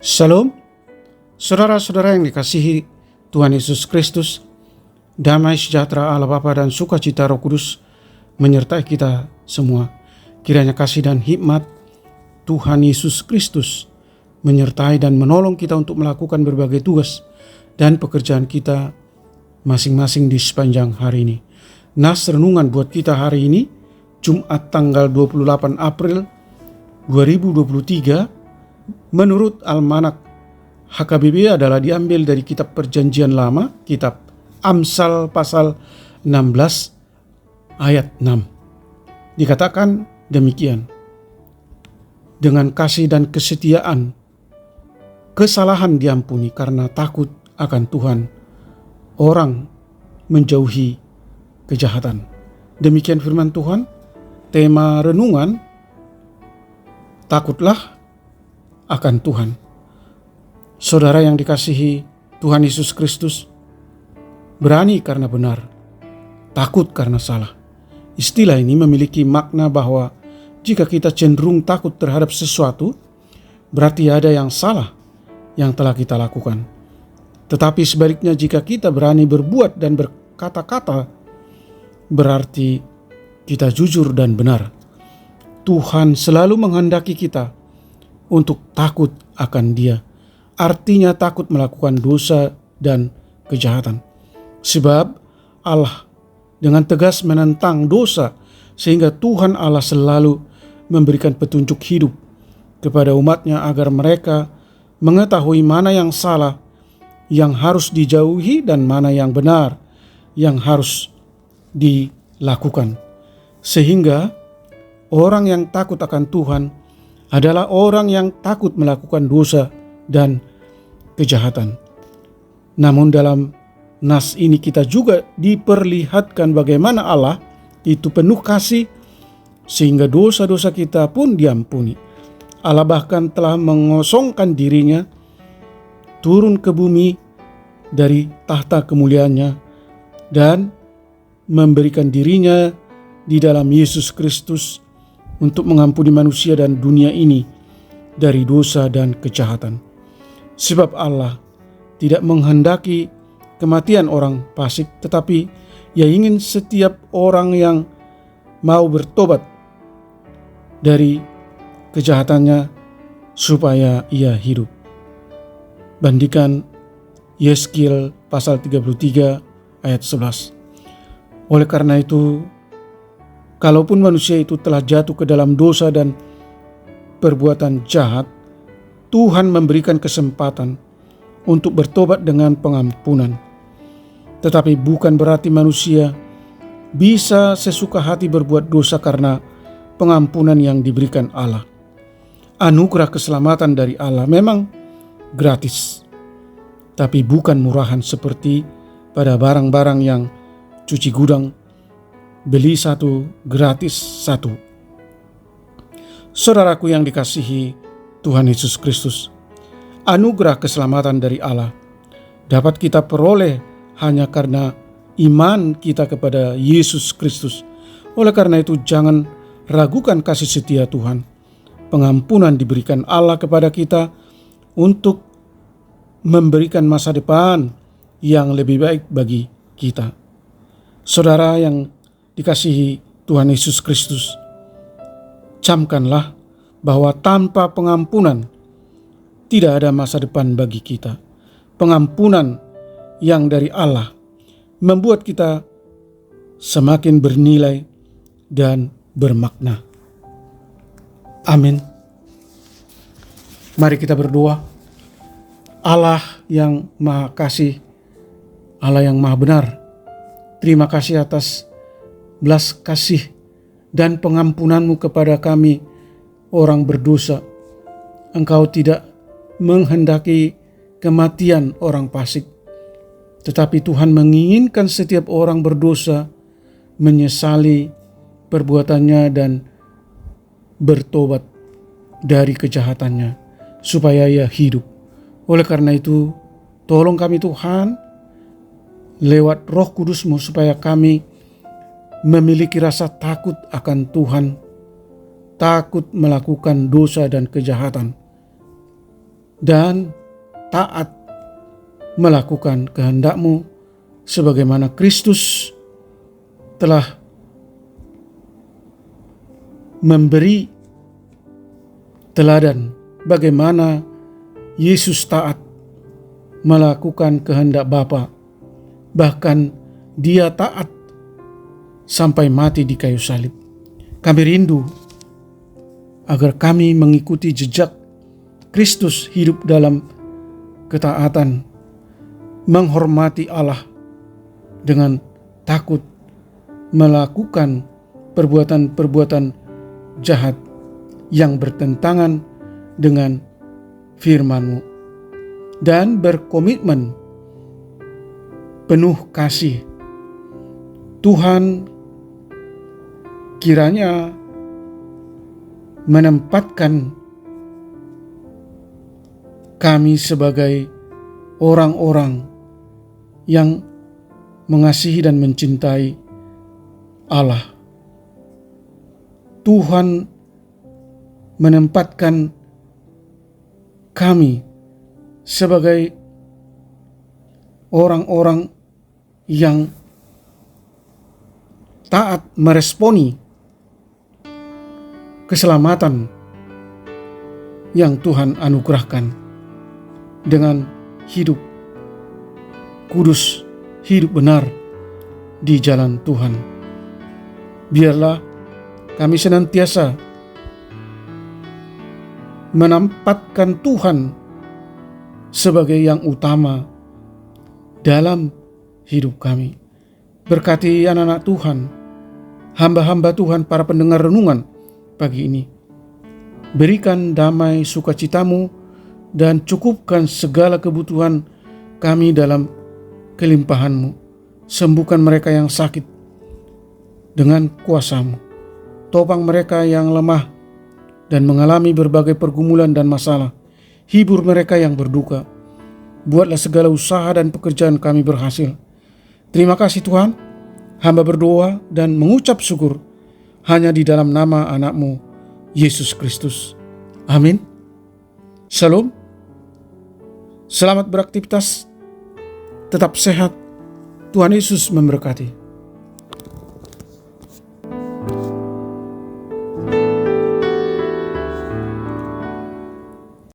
Shalom, saudara-saudara yang dikasihi Tuhan Yesus Kristus. Damai sejahtera Allah Bapa dan sukacita Roh Kudus menyertai kita semua. Kiranya kasih dan hikmat Tuhan Yesus Kristus menyertai dan menolong kita untuk melakukan berbagai tugas dan pekerjaan kita masing-masing di sepanjang hari ini. Nas renungan buat kita hari ini, Jumat tanggal 28 April 2023, menurut Almanak HKBP adalah diambil dari kitab Perjanjian Lama, kitab Amsal pasal 16 ayat 6. Dikatakan demikian, dengan kasih dan kesetiaan kesalahan diampuni karena takut akan Tuhan, orang menjauhi kejahatan. Demikian firman Tuhan. Tema renungan, takutlah akan Tuhan. Saudara yang dikasihi Tuhan Yesus Kristus, berani karena benar, takut karena salah. Istilah ini memiliki makna bahwa jika kita cenderung takut terhadap sesuatu, berarti ada yang salah yang telah kita lakukan. Tetapi sebaliknya, jika kita berani berbuat dan berkata-kata, berarti kita jujur dan benar. Tuhan selalu menghendaki kita untuk takut akan Dia. Artinya takut melakukan dosa dan kejahatan. Sebab Allah dengan tegas menentang dosa, sehingga Tuhan Allah selalu memberikan petunjuk hidup kepada umatnya agar mereka mengetahui mana yang salah, yang harus dijauhi, dan mana yang benar, yang harus dilakukan. Sehingga orang yang takut akan Tuhan adalah orang yang takut melakukan dosa dan kejahatan. Namun dalam nas ini kita juga diperlihatkan bagaimana Allah itu penuh kasih, sehingga dosa-dosa kita pun diampuni. Allah bahkan telah mengosongkan dirinya, turun ke bumi dari tahta kemuliaannya, dan memberikan dirinya di dalam Yesus Kristus untuk mengampuni manusia dan dunia ini dari dosa dan kejahatan. Sebab Allah tidak menghendaki kematian orang fasik, tetapi Ia ingin setiap orang yang mau bertobat dari kejahatannya supaya ia hidup. Bandingkan Yeskiel pasal 33 ayat 11. Oleh karena itu, kalaupun manusia itu telah jatuh ke dalam dosa dan perbuatan jahat, Tuhan memberikan kesempatan untuk bertobat dengan pengampunan. Tetapi bukan berarti manusia bisa sesuka hati berbuat dosa karena pengampunan yang diberikan Allah. Anugerah keselamatan dari Allah memang gratis, tapi bukan murahan seperti pada barang-barang yang cuci gudang, beli satu gratis satu. Saudaraku yang dikasihi Tuhan Yesus Kristus, anugerah keselamatan dari Allah dapat kita peroleh hanya karena iman kita kepada Yesus Kristus. Oleh karena itu, jangan ragukan kasih setia Tuhan. Pengampunan diberikan Allah kepada kita untuk memberikan masa depan yang lebih baik bagi kita. Saudara yang dikasihi Tuhan Yesus Kristus, camkanlah bahwa tanpa pengampunan tidak ada masa depan bagi kita. Pengampunan yang dari Allah membuat kita semakin bernilai dan bermakna. Amin. Mari kita berdoa. Allah yang Maha Kasih, Allah yang Maha Benar, terima kasih atas belas kasih dan pengampunan-Mu kepada kami orang berdosa. Engkau tidak menghendaki kematian orang fasik, tetapi Tuhan menginginkan setiap orang berdosa menyesali perbuatannya dan bertobat dari kejahatannya supaya ia hidup. Oleh karena itu, tolong kami Tuhan lewat Roh Kudus-Mu supaya kami memiliki rasa takut akan Tuhan, takut melakukan dosa dan kejahatan, dan taat melakukan kehendak-Mu sebagaimana Kristus telah memberi teladan bagaimana Yesus taat melakukan kehendak Bapa. Bahkan Dia taat sampai mati di kayu salib. Kami rindu agar kami mengikuti jejak Kristus, hidup dalam ketaatan, menghormati Allah dengan takut, melakukan perbuatan-perbuatan jahat yang bertentangan dengan firman-Mu, dan berkomitmen penuh kasih. Tuhan kiranya menempatkan kami sebagai orang-orang yang mengasihi dan mencintai Allah. Tuhan menempatkan kami sebagai orang-orang yang taat meresponi keselamatan yang Tuhan anugerahkan dengan hidup kudus, hidup benar di jalan Tuhan. Biarlah kami senantiasa menempatkan Tuhan sebagai yang utama dalam hidup kami. Berkati anak-anak Tuhan, hamba-hamba Tuhan, para pendengar renungan pagi ini. Berikan damai sukacitamu dan cukupkan segala kebutuhan kami dalam kelimpahan-Mu. Sembuhkan mereka yang sakit dengan kuasa-Mu. Topang mereka yang lemah dan mengalami berbagai pergumulan dan masalah. Hibur mereka yang berduka. Buatlah segala usaha dan pekerjaan kami berhasil. Terima kasih Tuhan. Hamba berdoa dan mengucap syukur hanya di dalam nama anak-Mu, Yesus Kristus. Amin. Shalom. Selamat beraktivitas. Tetap sehat. Tuhan Yesus memberkati.